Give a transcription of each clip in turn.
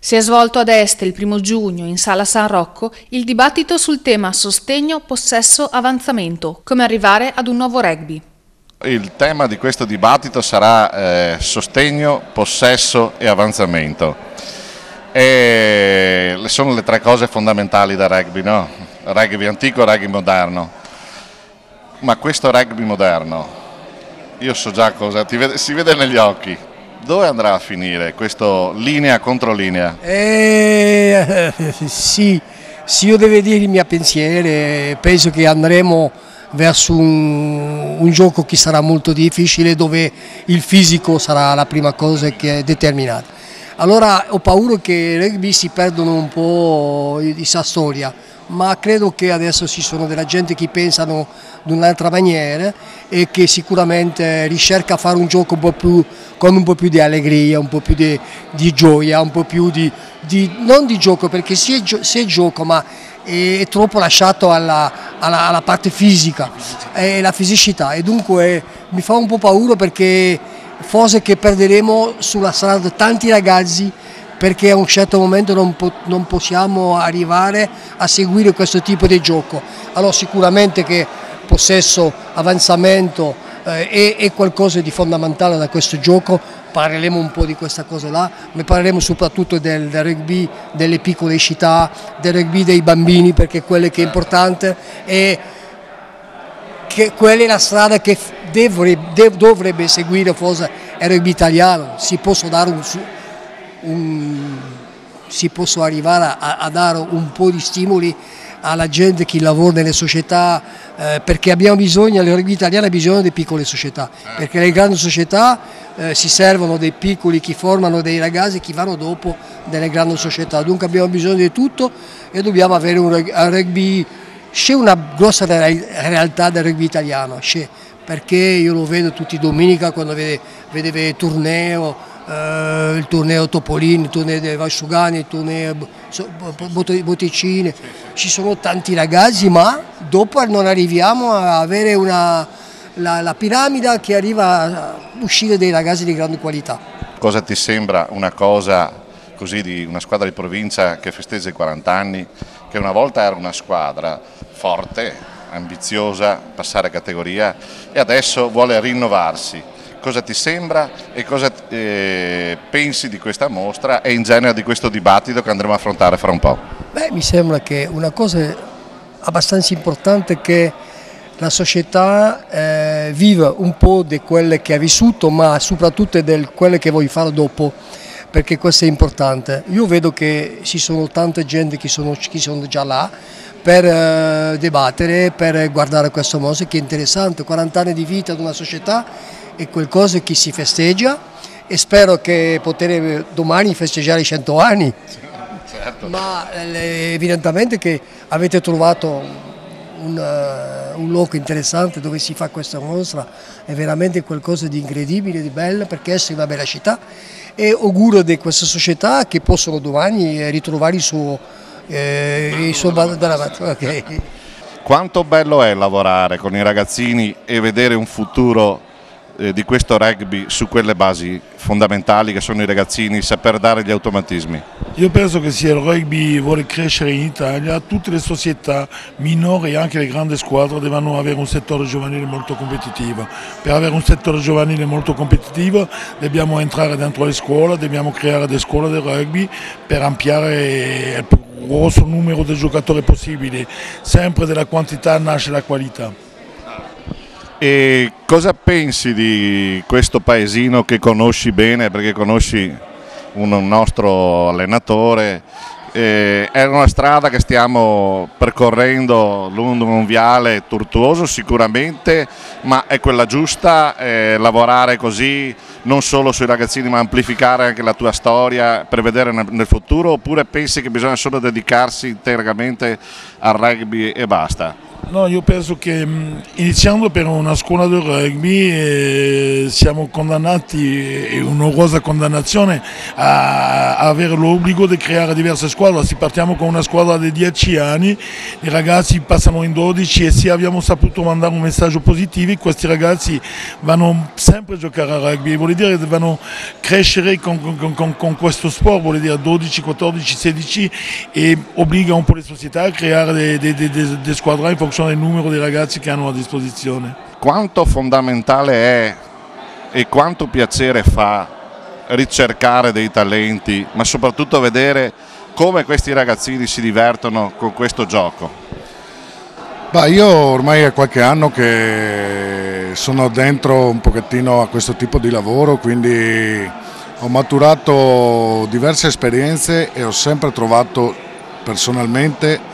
Si è svolto ad Este il 1° giugno in Sala San Rocco il dibattito sul tema sostegno, possesso, avanzamento, come arrivare ad un nuovo rugby. Il tema di questo dibattito sarà sostegno, possesso e avanzamento. Sono le tre cose fondamentali del rugby, no? Rugby antico, rugby moderno. Ma questo rugby moderno, io so già cosa, si vede negli occhi. Dove andrà a finire questo linea contro linea? Sì, io devo dire il mio pensiero, penso che andremo verso un gioco che sarà molto difficile, dove il fisico sarà la prima cosa che è determinata. Allora ho paura che i rugby si perdono un po' di sa storia, ma credo che adesso ci sono della gente che pensano in un'altra maniera e che sicuramente ricerca a fare un gioco con un po' più di allegria, un po' più di gioia, un po' più non di gioco, perché si è gioco, ma è troppo lasciato alla parte fisica e la fisicità, e dunque mi fa un po' paura, perché forse che perderemo sulla strada tanti ragazzi, perché a un certo momento non possiamo arrivare a seguire questo tipo di gioco. Allora sicuramente che possesso, avanzamento è qualcosa di fondamentale da questo gioco. Parleremo un po' di questa cosa là, ma parleremo soprattutto del rugby delle piccole città, del rugby dei bambini, perché quello che è importante è che quella è la strada che dovrebbe seguire forse il rugby italiano. Si può arrivare a dare un po' di stimoli alla gente che lavora nelle società, perché abbiamo bisogno, il rugby italiano ha bisogno di piccole società, perché le grandi società si servono dei piccoli che formano dei ragazzi che vanno dopo delle grandi società. Dunque abbiamo bisogno di tutto e dobbiamo avere un rugby. C'è una grossa realtà del rugby italiano, perché io lo vedo tutti domenica quando vedevo il torneo Topolini, il torneo dei Valsugani, il torneo Botticine. Ci sono tanti ragazzi, ma dopo non arriviamo a avere la piramide che arriva a uscire dei ragazzi di grande qualità. Cosa ti sembra una cosa così di una squadra di provincia che festeggia i 40 anni, che una volta era una squadra forte, ambiziosa, passare categoria, e adesso vuole rinnovarsi? Cosa ti sembra e cosa pensi di questa mostra e in genere di questo dibattito che andremo a affrontare fra un po'? Mi sembra che una cosa abbastanza importante è che la società viva un po' di quelle che ha vissuto, ma soprattutto di quelle che vuoi fare dopo, perché questo è importante. Io vedo che ci sono tante gente che sono già là per dibattere, per guardare questo mostra che è interessante. 40 anni di vita di una società è qualcosa che si festeggia, e spero che potremo domani festeggiare i 100 anni. Certo. Ma evidentemente che avete trovato un luogo interessante dove si fa questa mostra, è veramente qualcosa di incredibile, di bello, perché è una bella città, e auguro di questa società che possono domani ritrovare il suo okay. Quanto bello è lavorare con i ragazzini e vedere un futuro di questo rugby su quelle basi fondamentali che sono i ragazzini, saper dare gli automatismi. Io penso che se il rugby vuole crescere in Italia, tutte le società minori e anche le grandi squadre devono avere un settore giovanile molto competitivo. Per avere un settore giovanile molto competitivo dobbiamo entrare dentro le scuole, dobbiamo creare delle scuole del rugby per ampliare il più grosso numero di giocatori possibili. Sempre dalla quantità nasce la qualità. E cosa pensi di questo paesino che conosci bene, perché conosci un nostro allenatore? È una strada che stiamo percorrendo lungo un viale tortuoso sicuramente, ma è quella giusta, lavorare così non solo sui ragazzini ma amplificare anche la tua storia per vedere nel futuro, oppure pensi che bisogna solo dedicarsi interamente al rugby e basta? No, io penso che iniziando per una scuola del rugby siamo condannati, è un'onorosa condannazione, a avere l'obbligo di creare diverse squadre. Se partiamo con una squadra di 10 anni, i ragazzi passano in 12 e se abbiamo saputo mandare un messaggio positivo, questi ragazzi vanno sempre a giocare a rugby, vuol dire che devono crescere con questo sport, vuol dire 12, 14, 16 e obbliga un po' le società a creare delle squadre in funzione del numero di ragazzi che hanno a disposizione. Quanto fondamentale è e quanto piacere fa ricercare dei talenti, ma soprattutto vedere come questi ragazzini si divertono con questo gioco? Io ormai è qualche anno che sono dentro un pochettino a questo tipo di lavoro, quindi ho maturato diverse esperienze e ho sempre trovato personalmente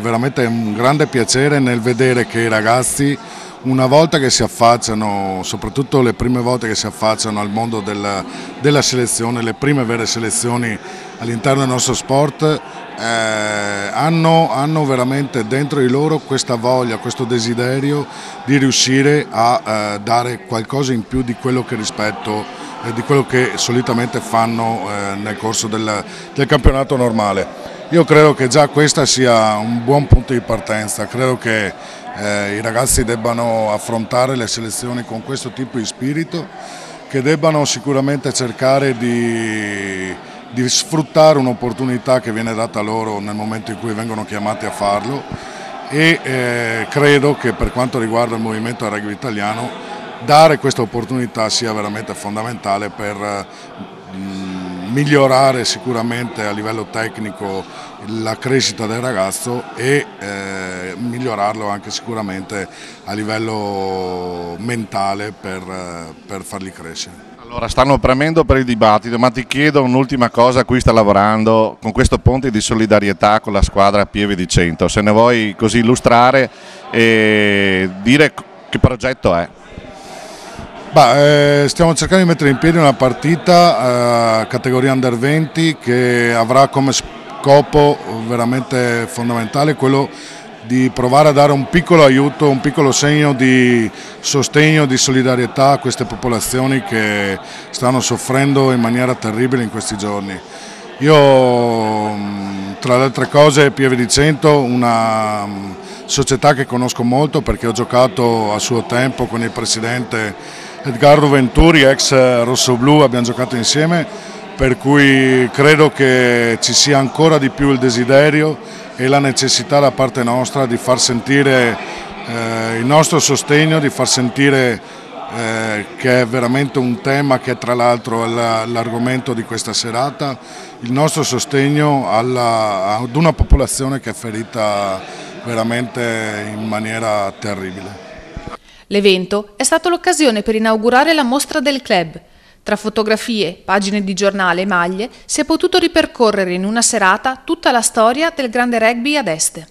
veramente un grande piacere nel vedere che i ragazzi, una volta che si affacciano, soprattutto le prime volte che si affacciano al mondo della selezione, le prime vere selezioni all'interno del nostro sport, hanno veramente dentro di loro questa voglia, questo desiderio di riuscire a dare qualcosa in più di quello che di quello che solitamente fanno nel corso del campionato normale. Io credo che già questo sia un buon punto di partenza, credo che i ragazzi debbano affrontare le selezioni con questo tipo di spirito, che debbano sicuramente cercare di sfruttare un'opportunità che viene data loro nel momento in cui vengono chiamati a farlo e credo che per quanto riguarda il movimento del rugby italiano dare questa opportunità sia veramente fondamentale per migliorare sicuramente a livello tecnico la crescita del ragazzo e migliorarlo anche sicuramente a livello mentale per farli crescere. Allora, stanno premendo per il dibattito, ma ti chiedo un'ultima cosa a cui sta lavorando con questo ponte di solidarietà con la squadra Pieve di Cento. Se ne vuoi così illustrare e dire che progetto è? Stiamo cercando di mettere in piedi una partita categoria Under 20 che avrà come scopo veramente fondamentale quello di provare a dare un piccolo aiuto, un piccolo segno di sostegno, di solidarietà a queste popolazioni che stanno soffrendo in maniera terribile in questi giorni. Io, tra le altre cose, Pieve di Cento, una società che conosco molto perché ho giocato a suo tempo con il presidente Edgardo Venturi, ex rossoblu, abbiamo giocato insieme, per cui credo che ci sia ancora di più il desiderio e la necessità da parte nostra di far sentire il nostro sostegno, di far sentire che è veramente un tema che tra l'altro è l'argomento di questa serata, il nostro sostegno ad una popolazione che è ferita veramente in maniera terribile. L'evento è stato l'occasione per inaugurare la mostra del club. Tra fotografie, pagine di giornale e maglie si è potuto ripercorrere in una serata tutta la storia del grande rugby ad Este.